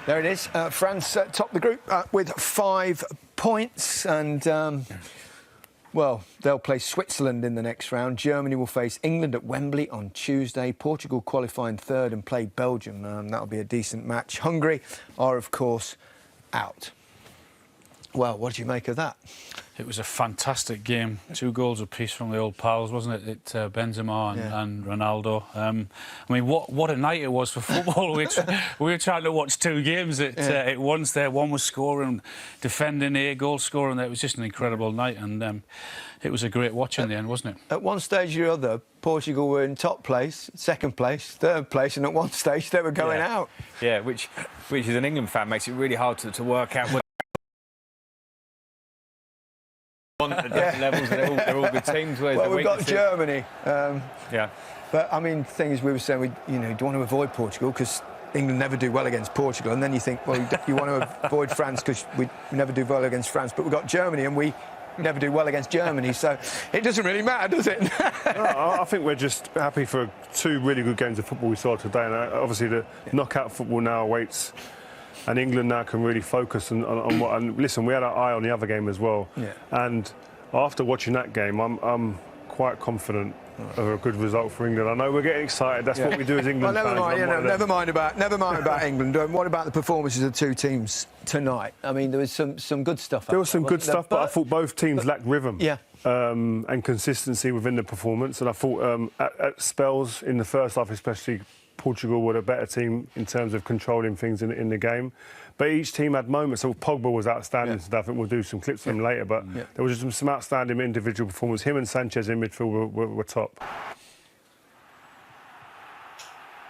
There it is. France top the group with 5 points, and well, they'll play Switzerland in the next round. Germany will face England at Wembley on Tuesday. Portugal qualifying third and play Belgium. That'll be a decent match. Hungary are, of course, out. Well, what did you make of that? It was a fantastic game. 2 goals apiece from the old pals, wasn't it? Benzema and Ronaldo. I mean, what a night it was for football. we were trying to watch 2 games at once there. One was scoring, defending here, goal scoring. It was just an incredible night, and it was a great watch in the end, wasn't it? At one stage or other, Portugal were in top place, second place, third place, and at one stage they were going out. Yeah, which as an England fan makes it really hard to work out. At different levels, they're all good teams. Well, we've got Germany. Yeah. But I mean, the thing is, we were saying, do you want to avoid Portugal because England never do well against Portugal, and then you think, well, you want to avoid France because we never do well against France, but we've got Germany and we never do well against Germany, so it doesn't really matter, does it? No, I think we're just happy for 2 really good games of football we saw today, and obviously the knockout football now awaits. And England now can really focus on what. And listen, we had our eye on the other game as well. Yeah. And after watching that game, I'm quite confident of a good result for England. I know we're getting excited. That's what we do as England well, fans. Never mind about England. What about the performances of the 2 teams tonight? I mean, there was some good stuff. There was some good stuff, but I thought both teams lacked rhythm. Yeah. And consistency within the performance. And I thought at spells in the first half, especially, Portugal were a better team in terms of controlling things in the game. But each team had moments. So Pogba was outstanding today. I think we'll do some clips from him later. But there was just some outstanding individual performance. Him and Sanchez in midfield were top.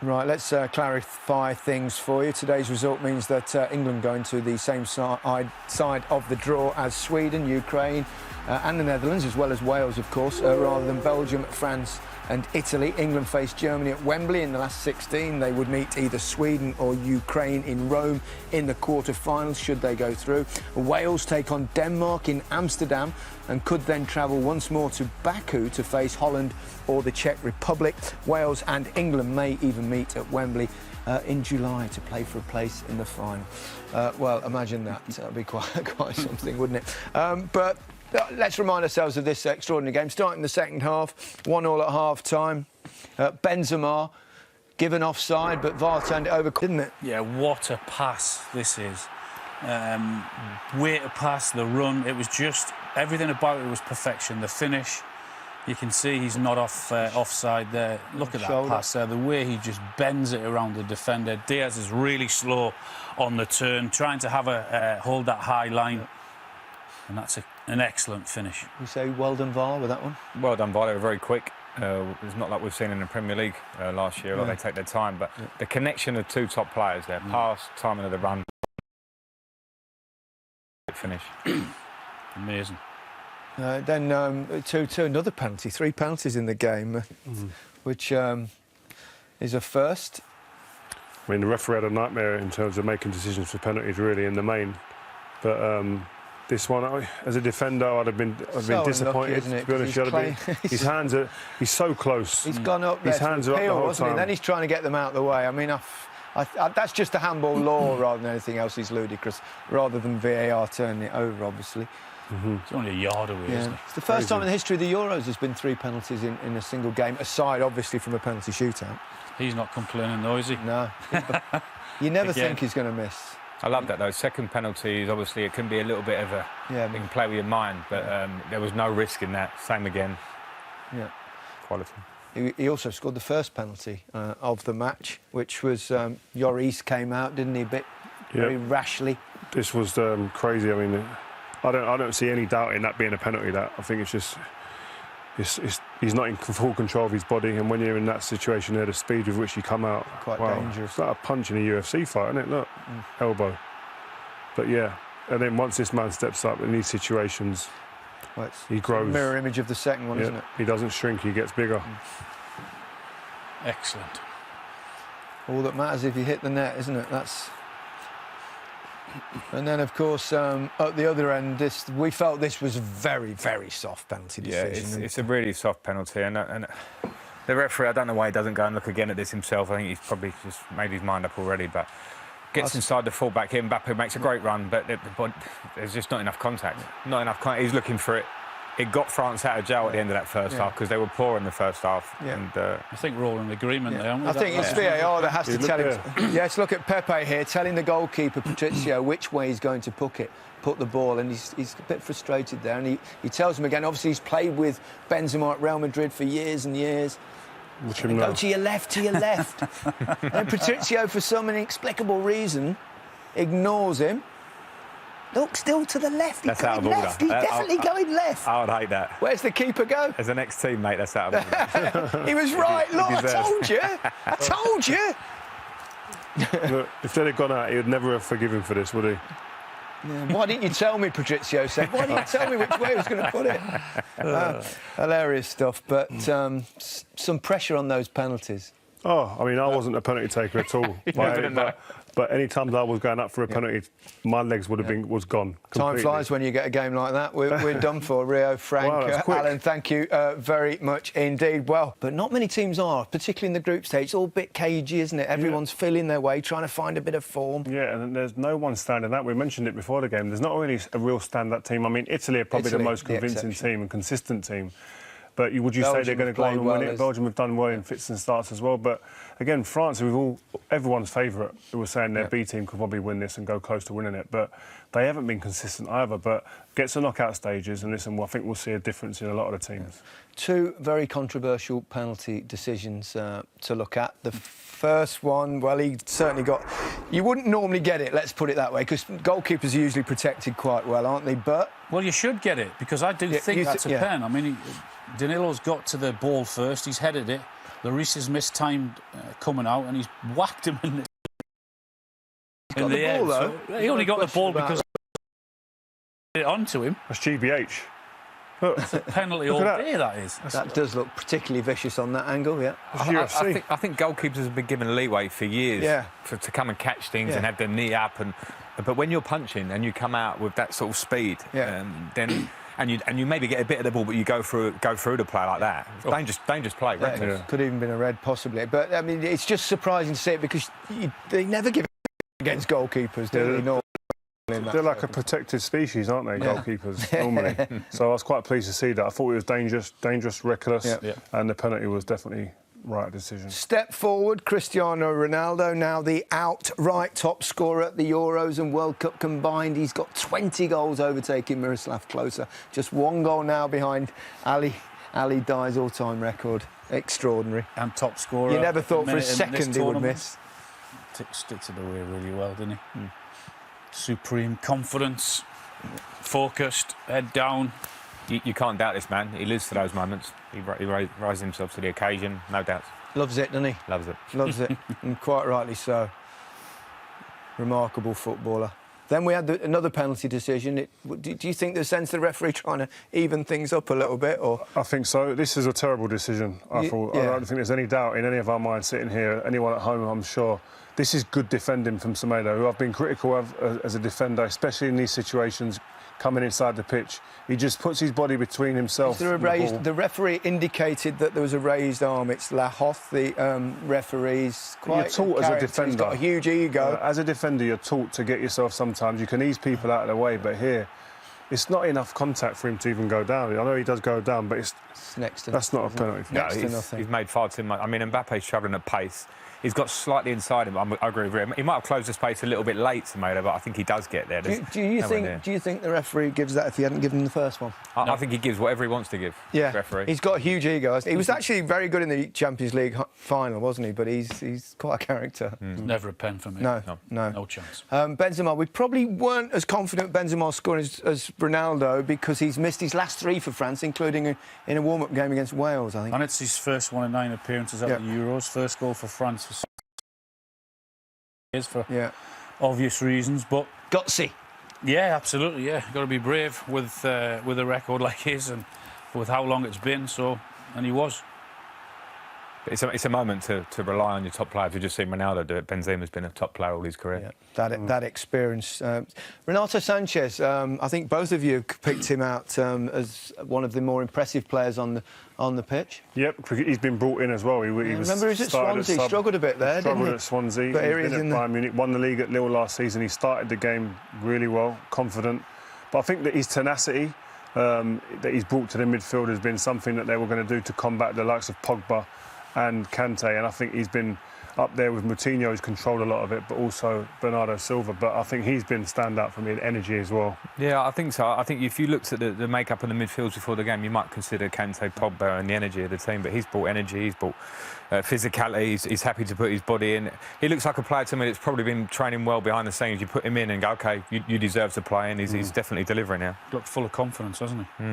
Right, let's clarify things for you. Today's result means that England go into the same side of the draw as Sweden, Ukraine and the Netherlands, as well as Wales, of course, rather than Belgium, France and Italy. England face Germany at Wembley in the last 16. They would meet either Sweden or Ukraine in Rome in the quarter-finals, should they go through. Wales take on Denmark in Amsterdam and could then travel once more to Baku to face Holland or the Czech Republic. Wales and England may even meet at Wembley in July to play for a place in the final. Well, imagine that. That would be quite something, wouldn't it? But let's remind ourselves of this extraordinary game. Starting the second half, 1-1 at half-time. Benzema given offside, but VAR turned it over, didn't it? Yeah, what a pass this is. Way to pass, the run. It was just, everything about it was perfection. The finish, you can see he's not offside there. Look at that pass there. The way he just bends it around the defender. Diaz is really slow on the turn, trying to have hold that high line. And that's an excellent finish. You say well done VAR with that one? Well done VAR, they were very quick. It's not like we've seen in the Premier League last year, where they take their time, but the connection of 2 top players there, pass, timing of the run, finish. Amazing. Then 2-2, another penalty, 3 penalties in the game, which is a first. I mean, the referee had a nightmare in terms of making decisions for penalties, really, in the main. But this one, as a defender, I'd have been disappointed. To be honest, he's so close. He's gone up there. His hands are up the whole time. Then he's trying to get them out of the way. I mean, that's just a handball law rather than anything else. He's ludicrous, rather than VAR turning it over, obviously. It's only a yard away, isn't it? It's the first time in the history of the Euros there's been 3 penalties in a single game, aside, obviously, from a penalty shootout. He's not complaining, though, is he? No. You never think he's going to miss. I love that, though. Second penalties, obviously, it can be a little bit of a... you can play with your mind, but there was no risk in that. Same again. Yeah. Quality. He also scored the first penalty of the match, which was Lloris came out, didn't he, very rashly. This was crazy. I mean, I don't see any doubt in that being a penalty. That I think it's just he's not in full control of his body, and when you're in that situation there, the speed with which you come out, quite dangerous. It's like a punch in a UFC fight, isn't it? Look, elbow. But yeah, and then once this man steps up in these situations, he grows. Mirror image of the second one, isn't it? He doesn't shrink; he gets bigger. Excellent. All that matters if you hit the net, isn't it? And then, of course, at the other end, we felt this was a very, very soft penalty decision. Yeah, it's a really soft penalty. And the referee, I don't know why he doesn't go and look again at this himself. I think he's probably just made his mind up already. But Gets inside the fullback here. Mbappe makes a great run, but there's just not enough contact. Not enough contact. He's looking for it. It got France out of jail at the end of that first half because they were poor in the first half. Yeah. And, I think we're all in agreement there, aren't we? I think it's VAR that has to tell him. Yes, look at Pepe here, telling the goalkeeper, Patricio, which way he's going to put the ball, and he's a bit frustrated there. And he tells him again, obviously he's played with Benzema at Real Madrid for years and years. Go to your left, to your left. And Patricio, for some inexplicable reason, ignores him. Look, still to the left. That's out of order. Left. He's definitely going left. I would hate that. Where's the keeper go? As an ex-teammate, that's out of order. He was right. Look, I told you. I told you. Look, if they'd have gone out, he would never have forgiven for this, would he? Yeah, why didn't you tell me, Patricio said? Why didn't you tell me which way he was going to put it? Hilarious stuff, but some pressure on those penalties. Oh, I mean, I wasn't a penalty taker at all. But any times I was going up for a penalty, my legs would have was gone completely. Time flies when you get a game like that. We're done for. Rio, Frank, Alan, thank you very much indeed. Well, but not many teams are, particularly in the group stage. It's all a bit cagey, isn't it? Everyone's feeling their way, trying to find a bit of form. Yeah, and there's no one standing out. We mentioned it before the game. There's not really a real stand-up team. I mean, Italy are probably the most convincing team and consistent team. But would you say they're going to go on and win it? Belgium have done well in fits and starts as well. But again, France, everyone's favourite, who was saying their B team could probably win this and go close to winning it. But they haven't been consistent either. But gets to knockout stages, and listen, I think we'll see a difference in a lot of the teams. Two very controversial penalty decisions to look at. The first one, well, he certainly got... You wouldn't normally get it, let's put it that way, because goalkeepers are usually protected quite well, aren't they? But... Well, you should get it, because I do think that's a pen. I mean, Danilo's got to the ball first, he's headed it. Lloris has mistimed coming out, and he's whacked him in the air. So he only got the ball because it onto him. That's GBH. Look, it's a penalty all day, that is. That does look particularly vicious on that angle, yeah. I think goalkeepers have been given leeway for years to come and catch things and have their knee up. But when you're punching and you come out with that sort of speed, then... And you maybe get a bit of the ball, but you go through the play like that. Dangerous play, right? Yeah, could even been a red, possibly. But I mean, it's just surprising to see it because they never give it against goalkeepers, do they? They're like a protected species, aren't they, goalkeepers, normally? So I was quite pleased to see that. I thought it was dangerous, reckless, and the penalty was definitely right decision. Step forward, Cristiano Ronaldo, now the outright top scorer at the Euros and World Cup combined. He's got 20 goals, overtaking Miroslav Klose. Just one goal now behind Ali Dye's all-time record. Extraordinary. And top scorer. You never thought for a second he would miss. Sticks it away really well, didn't he? Supreme confidence, focused, head down. You can't doubt this man. He lives for those moments. He rises himself to the occasion, no doubt. Loves it, doesn't he? Loves it. Loves it, and quite rightly so. Remarkable footballer. Then we had another penalty decision. Do you think there's a sense of the referee trying to even things up a little bit? Or I think so. This is a terrible decision. I don't think there's any doubt in any of our minds sitting here, anyone at home, I'm sure. This is good defending from Semedo, who I've been critical of as a defender, especially in these situations, coming inside the pitch. He just puts his body between himself and the ball. The referee indicated that there was a raised arm. It's Lahoth, the referee's quite... You're taught as a defender. He's got a huge ego. As a defender, you're taught to get yourself sometimes. You can ease people out of the way, but here, it's not enough contact for him to even go down. I know he does go down, but that's not a penalty. No, he's made far too much. I mean, Mbappe's travelling at pace. He's got slightly inside him. I agree with him. He might have closed the space a little bit late, Semedo, but I think he does get there. Do you think the referee gives that if he hadn't given him the first one? I think he gives whatever he wants to give. Yeah, referee. He's got a huge ego. He was actually very good in the Champions League final, wasn't he? But he's quite a character. Never a pen for me. No chance. Benzema, we probably weren't as confident Benzema scoring as Ronaldo because he's missed his last three for France, including in a warm-up game against Wales, I think. And it's his first one in 9 appearances at the Euros. First goal for France for obvious reasons, but gutsy. Yeah, absolutely. Yeah, got to be brave with a record like his and with how long it's been. And he was. It's a moment to rely on your top players. We've just seen Ronaldo do it. Benzema's been a top player all his career. Yeah, that experience. Renato Sanchez, I think both of you picked him out as one of the more impressive players on the pitch. Yep, he's been brought in as well. He was remember, he was at Swansea. He struggled a bit there, didn't he? Struggled at Swansea. But He's been at Bayern Munich, won the league at Lille last season. He started the game really well, confident. But I think that his tenacity that he's brought to the midfield has been something that they were going to do to combat the likes of Pogba and Kante, and I think he's been up there with Moutinho, who's controlled a lot of it, but also Bernardo Silva. But I think he's been standout for me in energy as well. Yeah, I think so. I think if you looked at the makeup of the midfields before the game, you might consider Kante, Pogba and the energy of the team, but he's brought energy, he's brought physicality, he's happy to put his body in. He looks like a player to me that's probably been training well behind the scenes. You put him in and go, OK, you deserve to play, and he's definitely delivering now. Looked full of confidence, hasn't he?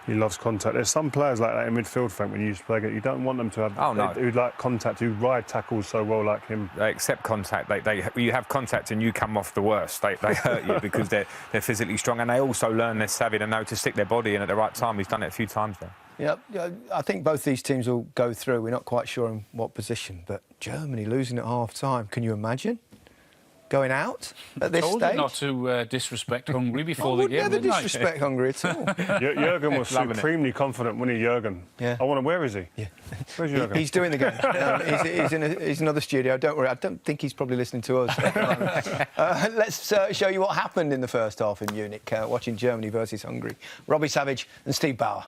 He loves contact. There's some players like that in midfield, Frank, when you used to play it, you don't want them to have... who like contact, who ride tackles so well like him. They accept contact. You have contact and you come off the worst. They hurt you because they're physically strong, and they also learn they're savvy to know to stick their body in at the right time. He's done it a few times now. Yeah, I think both these teams will go through. We're not quite sure in what position, but Germany losing at half-time, can you imagine? Going out at this stage? Told you not to disrespect Hungary before the game. I would never disrespect Hungary at all. Jurgen was supremely confident, wasn't he, Jurgen? Yeah. Where is he? Yeah. Where's Jurgen? He's doing the game. He's in another studio. Don't worry. I don't think he's probably listening to us. Let's show you what happened in the first half in Munich, watching Germany versus Hungary. Robbie Savage and Steve Bauer.